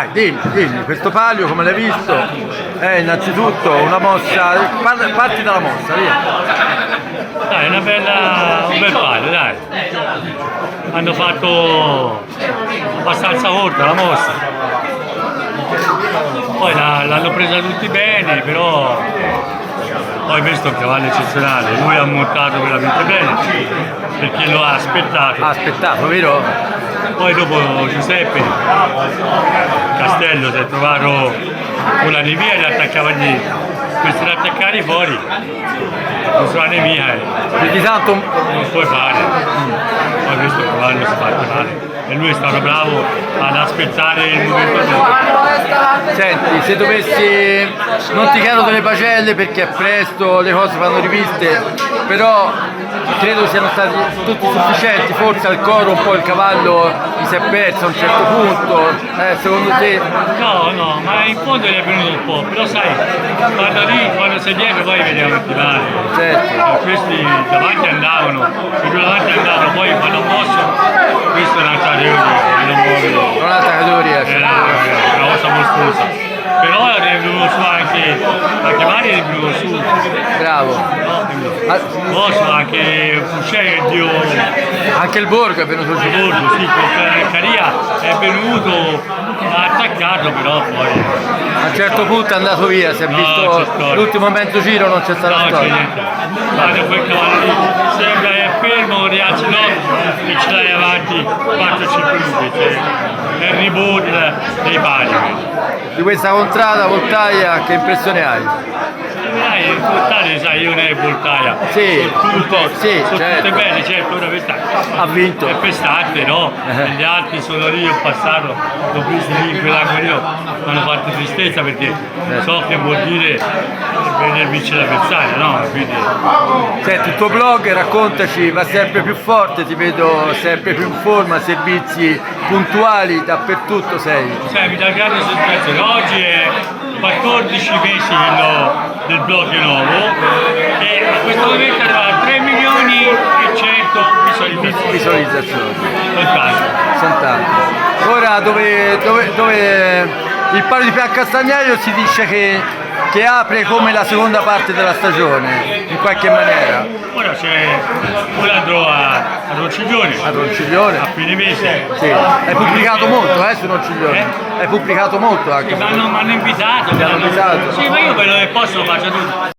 Dai, dimmi, questo palio come l'hai visto è innanzitutto una mossa, parti dalla mossa, via. Dai, è un bel palio, dai. Hanno fatto abbastanza corta la mossa. Poi l'hanno presa tutti bene, però poi questo è un cavallo eccezionale, lui ha montato veramente bene perché lo ha aspettato. Ha aspettato, vero? Poi dopo Giuseppe Castello si è trovato con la nemica e li attaccava dietro. Questi da attaccare fuori, non sono la nemica, Di tanto non puoi fare. Poi questo cavallo si fa male. E lui è stato bravo ad aspettare il momento giusto. Senti, se dovessi, non ti chiedo delle pagelle perché è presto, le cose vanno riviste, però credo siano stati tutti sufficienti, forse al coro un po' il cavallo mi si è perso a un certo punto, secondo te? No, ma in fondo gli è venuto un po', però sai, quando sei dietro poi vediamo il timale. Certo. Questi davanti andavano, i due davanti andavano, poi quando hanno mosso, questo è un'altra categoria, Un'altra categoria. è una cosa mostruosa. Però è venuto su anche Mari è venuto su. Bravo. Mosso anche Fuscè, Dio. Anche il Borgo è venuto giù. Borgo, sì, con Caria è venuto, ha attaccato però poi. A un certo punto è andato via, si è visto l'ultimo mezzo giro, non c'è stata No, c'è storia. niente. Guarda quel cavallo lì, sembra che è fermo, rialzi l'occhio e ce l'hai avanti 4-5 minuti. È il reboot dei pari. Di questa contrada Voltaia che impressione hai? Il Voltaia, sai, io non è Voltaia. Sì, un po', sì, sono certo. tutte belle, certo, ora questa Ha vinto. è festante, no? Gli altri sono lì, ho passato, l'ho visto lì in quell'acqua lì, mi hanno fatto tristezza perché so che vuol dire vedere vincere l'avversario, no? Quindi... Senti, il tuo blog, raccontaci, va sempre più forte, ti vedo sempre più in forma, servizi puntuali, dappertutto sei. Cioè, mi dà grande soddisfazione. Oggi è 14 mesi del blog nuovo e a questo momento arriva a 3 milioni e 100 Visualizzazioni. visualizzazioni. Sono tanti. Ora dove il Palio di Piancastagnaio si dice che apre come la seconda parte della stagione, in qualche maniera. Ora andrò a Ronciglione. A Ronciglione? A fine mese. Sì. Hai pubblicato molto su Ronciglione? Hai pubblicato molto anche. Mi hanno invitato. Ti hanno invitato? Sì, ma io quello che posso lo faccio tutto.